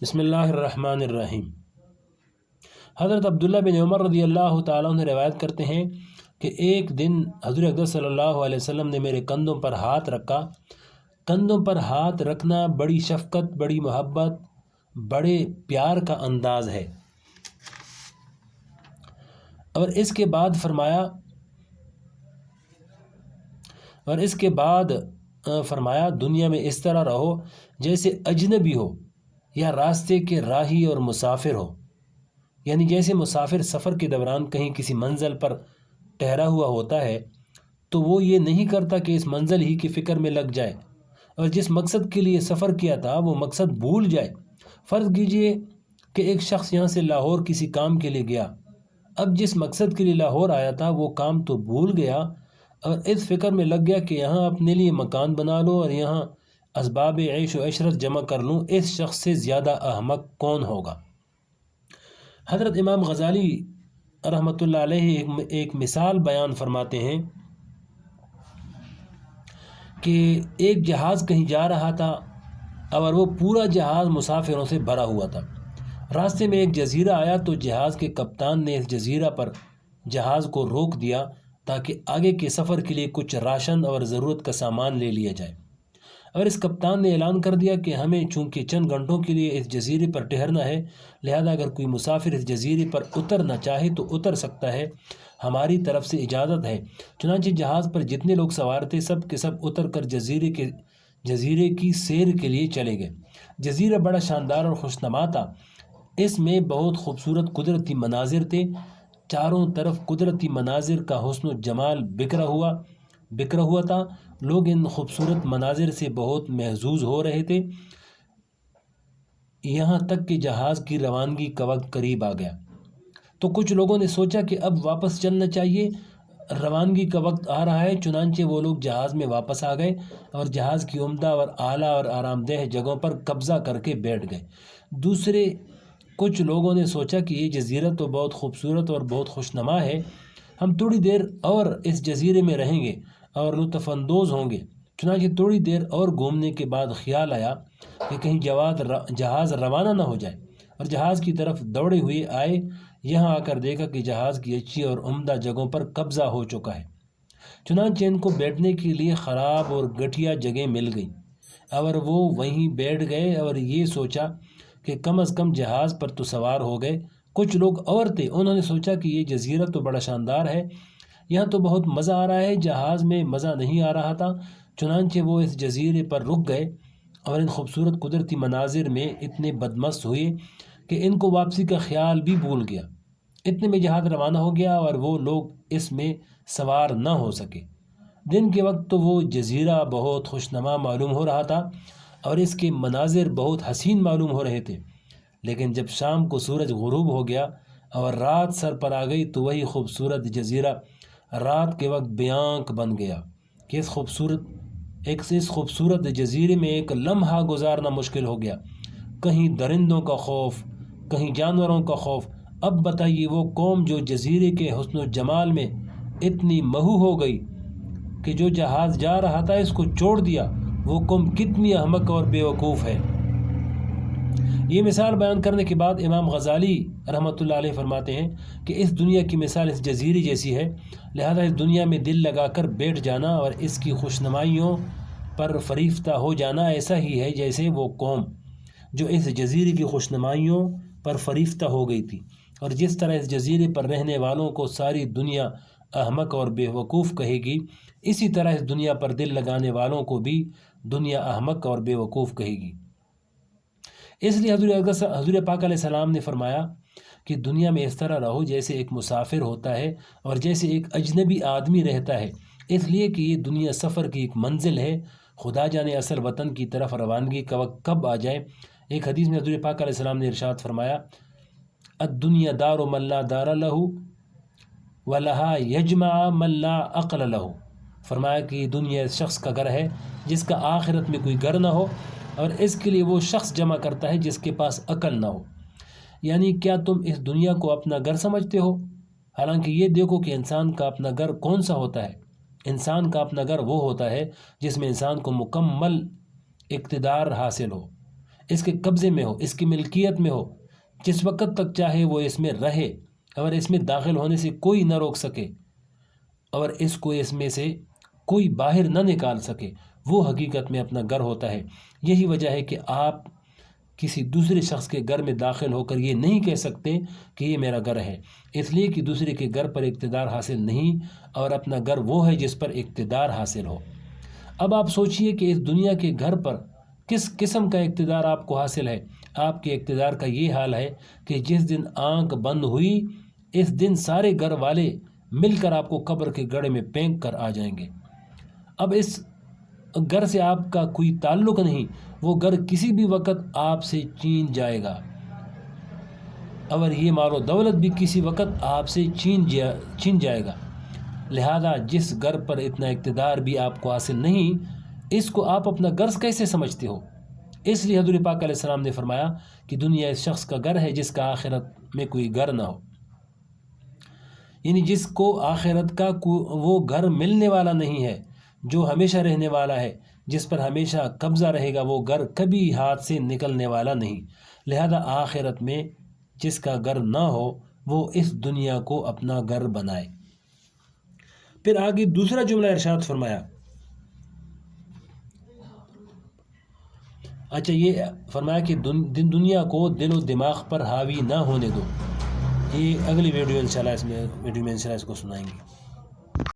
بسم اللہ الرحمن الرحیم۔ حضرت عبداللہ بن عمر رضی اللہ تعالیٰ عنہ روایت کرتے ہیں کہ ایک دن حضور اقدس صلی اللہ علیہ وسلم نے میرے کندھوں پر ہاتھ رکھا۔ کندھوں پر ہاتھ رکھنا بڑی شفقت، بڑی محبت، بڑے پیار کا انداز ہے۔ اور اس کے بعد فرمایا دنیا میں اس طرح رہو جیسے اجنبی ہو یا راستے کے راہی اور مسافر ہو، یعنی جیسے مسافر سفر کے دوران کہیں کسی منزل پر ٹھہرا ہوا ہوتا ہے تو وہ یہ نہیں کرتا کہ اس منزل ہی کی فکر میں لگ جائے اور جس مقصد کے لیے سفر کیا تھا وہ مقصد بھول جائے۔ فرض کیجئے کہ ایک شخص یہاں سے لاہور کسی کام کے لیے گیا، اب جس مقصد کے لیے لاہور آیا تھا وہ کام تو بھول گیا اور اس فکر میں لگ گیا کہ یہاں اپنے لیے مکان بنا لو اور یہاں اسباب عیش و عشرت جمع کر لوں۔ اس شخص سے زیادہ احمق کون ہوگا؟ حضرت امام غزالی رحمۃ اللہ علیہ ایک مثال بیان فرماتے ہیں کہ ایک جہاز کہیں جا رہا تھا اور وہ پورا جہاز مسافروں سے بھرا ہوا تھا۔ راستے میں ایک جزیرہ آیا تو جہاز کے کپتان نے اس جزیرہ پر جہاز کو روک دیا تاکہ آگے کے سفر کے لیے کچھ راشن اور ضرورت کا سامان لے لیا جائے۔ اور اس کپتان نے اعلان کر دیا کہ ہمیں چونکہ چند گھنٹوں کے لیے اس جزیرے پر ٹھہرنا ہے، لہذا اگر کوئی مسافر اس جزیرے پر اترنا چاہے تو اتر سکتا ہے، ہماری طرف سے اجازت ہے۔ چنانچہ جہاز پر جتنے لوگ سوار تھے سب کے سب اتر کر جزیرے کی سیر کے لیے چلے گئے۔ جزیرہ بڑا شاندار اور خوشنما تھا۔ اس میں بہت خوبصورت قدرتی مناظر تھے، چاروں طرف قدرتی مناظر کا حسن و جمال بکھرا ہوا تھا۔ لوگ ان خوبصورت مناظر سے بہت محظوظ ہو رہے تھے، یہاں تک کہ جہاز کی روانگی کا وقت قریب آ گیا تو کچھ لوگوں نے سوچا کہ اب واپس چلنا چاہیے، روانگی کا وقت آ رہا ہے۔ چنانچہ وہ لوگ جہاز میں واپس آ گئے اور جہاز کی عمدہ اور اعلیٰ اور آرام دہ جگہوں پر قبضہ کر کے بیٹھ گئے۔ دوسرے کچھ لوگوں نے سوچا کہ یہ جزیرہ تو بہت خوبصورت اور بہت خوشنما ہے، ہم تھوڑی دیر اور اس جزیرے میں رہیں گے اور لطف اندوز ہوں گے۔ چنانچہ تھوڑی دیر اور گھومنے کے بعد خیال آیا کہ کہیں جہاز روانہ نہ ہو جائے، اور جہاز کی طرف دوڑے ہوئے آئے۔ یہاں آ کر دیکھا کہ جہاز کی اچھی اور عمدہ جگہوں پر قبضہ ہو چکا ہے۔ چنانچہ ان کو بیٹھنے کے لیے خراب اور گھٹیا جگہ مل گئی اور وہ وہیں بیٹھ گئے اور یہ سوچا کہ کم از کم جہاز پر تو سوار ہو گئے۔ کچھ لوگ اور تھے، انہوں نے سوچا کہ یہ جزیرہ تو بڑا شاندار ہے، یہاں تو بہت مزہ آ رہا ہے، جہاز میں مزہ نہیں آ رہا تھا۔ چنانچہ وہ اس جزیرے پر رک گئے اور ان خوبصورت قدرتی مناظر میں اتنے بدمست ہوئے کہ ان کو واپسی کا خیال بھی بھول گیا۔ اتنے میں جہاز روانہ ہو گیا اور وہ لوگ اس میں سوار نہ ہو سکے۔ دن کے وقت تو وہ جزیرہ بہت خوشنما معلوم ہو رہا تھا اور اس کے مناظر بہت حسین معلوم ہو رہے تھے، لیکن جب شام کو سورج غروب ہو گیا اور رات سر پر آ گئی تو وہی خوبصورت جزیرہ رات کے وقت بے آنکھ بن گیا کہ اس خوبصورت جزیرے میں ایک لمحہ گزارنا مشکل ہو گیا۔ کہیں درندوں کا خوف، کہیں جانوروں کا خوف۔ اب بتائیے وہ قوم جو جزیرے کے حسن و جمال میں اتنی مہو ہو گئی کہ جو جہاز جا رہا تھا اس کو چھوڑ دیا، وہ قوم کتنی احمق اور بے وقوف ہے۔ یہ مثال بیان کرنے کے بعد امام غزالی رحمۃ اللہ علیہ فرماتے ہیں کہ اس دنیا کی مثال اس جزیرے جیسی ہے، لہذا اس دنیا میں دل لگا کر بیٹھ جانا اور اس کی خوشنمائیوں پر فریفتہ ہو جانا ایسا ہی ہے جیسے وہ قوم جو اس جزیرے کی خوشنمائیوں پر فریفتہ ہو گئی تھی، اور جس طرح اس جزیرے پر رہنے والوں کو ساری دنیا احمق اور بے وقوف کہے گی، اسی طرح اس دنیا پر دل لگانے والوں کو بھی دنیا احمق اور بے وقوف کہے گی۔ اس لیے حضور پاک علیہ السلام نے فرمایا کہ دنیا میں اس طرح رہو جیسے ایک مسافر ہوتا ہے اور جیسے ایک اجنبی آدمی رہتا ہے، اس لیے کہ یہ دنیا سفر کی ایک منزل ہے، خدا جانے اصل وطن کی طرف روانگی کا وقت کب آ جائے۔ ایک حدیث میں حضور پاک علیہ السلام نے ارشاد فرمایا، الدنیا دار من لا دار لہ ولہا یجمع من لا عقل لہ۔ فرمایا کہ یہ دنیا اس شخص کا گھر ہے جس کا آخرت میں کوئی گھر نہ ہو، اور اس کے لیے وہ شخص جمع کرتا ہے جس کے پاس عقل نہ ہو۔ یعنی کیا تم اس دنیا کو اپنا گھر سمجھتے ہو؟ حالانکہ یہ دیکھو کہ انسان کا اپنا گھر کون سا ہوتا ہے۔ انسان کا اپنا گھر وہ ہوتا ہے جس میں انسان کو مکمل اقتدار حاصل ہو، اس کے قبضے میں ہو، اس کی ملکیت میں ہو، جس وقت تک چاہے وہ اس میں رہے، اور اس میں داخل ہونے سے کوئی نہ روک سکے اور اس کو اس میں سے کوئی باہر نہ نکال سکے، وہ حقیقت میں اپنا گھر ہوتا ہے۔ یہی وجہ ہے کہ آپ کسی دوسرے شخص کے گھر میں داخل ہو کر یہ نہیں کہہ سکتے کہ یہ میرا گھر ہے، اس لیے کہ دوسرے کے گھر پر اقتدار حاصل نہیں، اور اپنا گھر وہ ہے جس پر اقتدار حاصل ہو۔ اب آپ سوچئے کہ اس دنیا کے گھر پر کس قسم کا اقتدار آپ کو حاصل ہے۔ آپ کے اقتدار کا یہ حال ہے کہ جس دن آنکھ بند ہوئی، اس دن سارے گھر والے مل کر آپ کو قبر کے گڑھے میں پھینک کر آ جائیں گے۔ اب اس گھر سے آپ کا کوئی تعلق نہیں، وہ گھر کسی بھی وقت آپ سے چھین جائے گا، اور یہ مال و دولت بھی کسی وقت آپ سے چھین جائے گا۔ لہذا جس گھر پر اتنا اقتدار بھی آپ کو حاصل نہیں، اس کو آپ اپنا گھر کیسے سمجھتے ہو؟ اس لیے حضور پاک علیہ السلام نے فرمایا کہ دنیا اس شخص کا گھر ہے جس کا آخرت میں کوئی گھر نہ ہو، یعنی جس کو آخرت کا وہ گھر ملنے والا نہیں ہے، جو ہمیشہ رہنے والا ہے، جس پر ہمیشہ قبضہ رہے گا، وہ گھر کبھی ہاتھ سے نکلنے والا نہیں۔ لہذا آخرت میں جس کا گھر نہ ہو، وہ اس دنیا کو اپنا گھر بنائے۔ پھر آگے دوسرا جملہ ارشاد فرمایا، یہ فرمایا کہ دنیا کو دل و دماغ پر حاوی نہ ہونے دو۔ یہ اگلی ویڈیو انشاءاللہ اس کو سنائیں گے۔